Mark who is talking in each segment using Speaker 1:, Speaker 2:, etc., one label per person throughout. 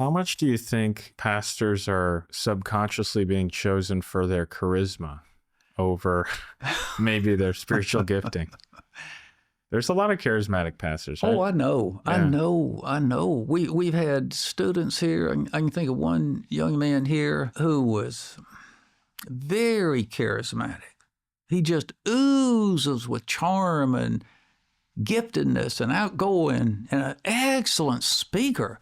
Speaker 1: How much do you think pastors are subconsciously being chosen for their charisma over maybe their spiritual gifting? There's a lot of charismatic pastors, right?
Speaker 2: Oh, I know.
Speaker 1: Yeah.
Speaker 2: I know. We've had students here. I can think of one young man here who was very charismatic. He just oozes with charm and giftedness and outgoing and an excellent speaker.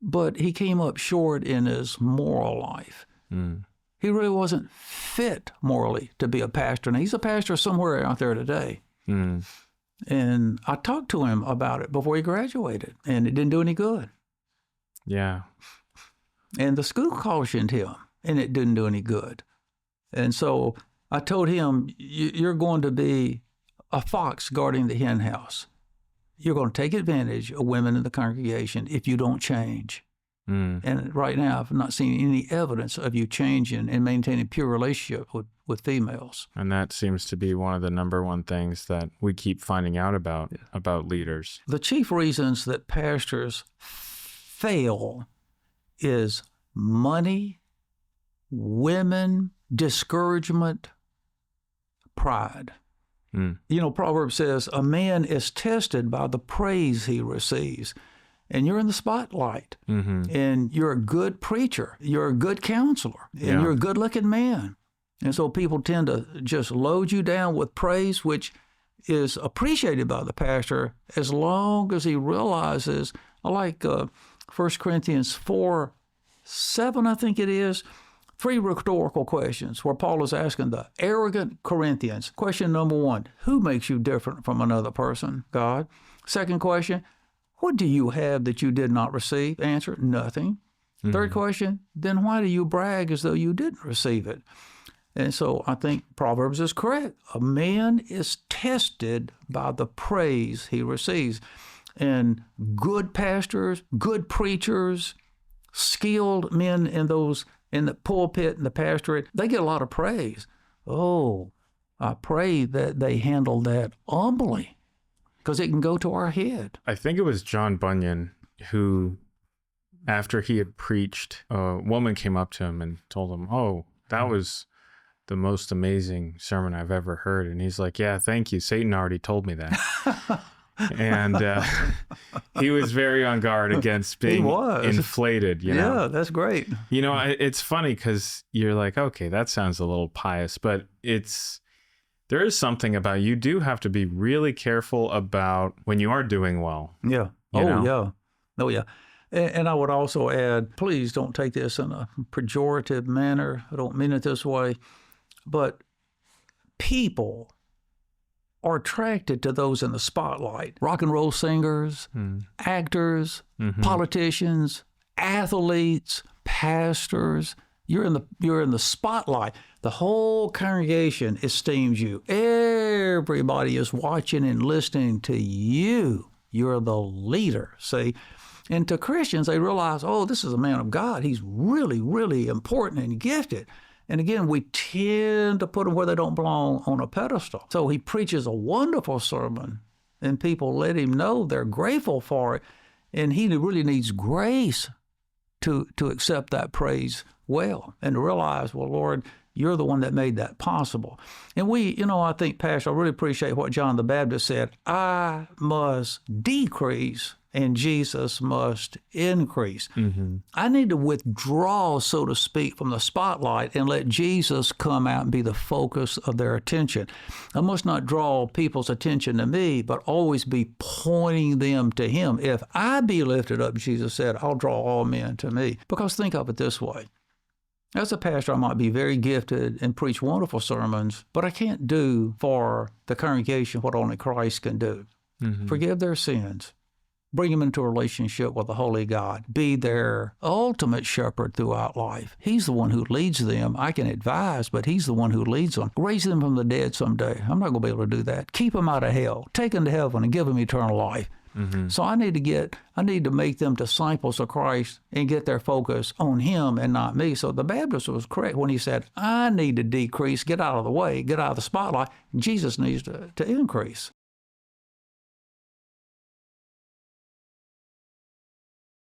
Speaker 2: But he came up short in his moral life. He really wasn't fit morally to be a pastor. And he's a pastor somewhere out there today. And I talked to him about it before he graduated, and it didn't do any good.
Speaker 1: Yeah.
Speaker 2: And the school cautioned him, and it didn't do any good. And so I told him, you're going to be a fox guarding the hen house. You're going to take advantage of women in the congregation if you don't change. And right now, I've not seen any evidence of you changing and maintaining pure relationship with females.
Speaker 1: And that seems to be one of the number one things that we keep finding out about leaders.
Speaker 2: The chief reasons that pastors fail is money, women, discouragement, pride. You know, Proverbs says, a man is tested by the praise he receives. And you're in the spotlight, and you're a good preacher, you're a good counselor, and you're a good-looking man. And so people tend to just load you down with praise, which is appreciated by the pastor as long as he realizes, like 1 Corinthians 4:7, I think it is, 3 rhetorical questions where Paul is asking the arrogant Corinthians. Question number 1, who makes you different from another person? God. Second question, what do you have that you did not receive? Answer, nothing. Third question, then why do you brag as though you didn't receive it? And so I think Proverbs is correct. A man is tested by the praise he receives. And good pastors, good preachers, skilled men in the pulpit and the pastorate, they get a lot of praise. Oh, I pray that they handle that humbly, because it can go to our head.
Speaker 1: I think it was John Bunyan who, after he had preached, a woman came up to him and told him, oh, that was the most amazing sermon I've ever heard. And he's like, yeah, thank you. Satan already told me that. And he was very on guard against being inflated. You know?
Speaker 2: Yeah, that's great.
Speaker 1: You know, it's funny because you're like, okay, that sounds a little pious, but there is something about you do have to be really careful about when you are doing well.
Speaker 2: Yeah. Oh, yeah. And I would also add, please don't take this in a pejorative manner. I don't mean it this way. But people are attracted to those in the spotlight. Rock and roll singers, actors, politicians, athletes, pastors. You're in the spotlight. The whole congregation esteems you. Everybody is watching and listening to you. You're the leader, see? And to Christians, they realize, oh, this is a man of God. He's really, really important and gifted. And again, we tend to put them where they don't belong on a pedestal. So he preaches a wonderful sermon, and people let him know they're grateful for it. And he really needs grace to accept that praise well and to realize, well, Lord, you're the one that made that possible. And I think, Pastor, I really appreciate what John the Baptist said. I must decrease and Jesus must increase. I need to withdraw, so to speak, from the spotlight and let Jesus come out and be the focus of their attention. I must not draw people's attention to me, but always be pointing them to him. If I be lifted up, Jesus said, I'll draw all men to me. Because think of it this way. As a pastor, I might be very gifted and preach wonderful sermons, but I can't do for the congregation what only Christ can do. Forgive their sins. Bring them into a relationship with the Holy God. Be their ultimate shepherd throughout life. He's the one who leads them. I can advise, but he's the one who leads them. Raise them from the dead someday. I'm not going to be able to do that. Keep them out of hell. Take them to heaven and give them eternal life. So I need to make them disciples of Christ and get their focus on him and not me. So the Baptist was correct when he said, I need to decrease, get out of the way, get out of the spotlight. Jesus needs to increase.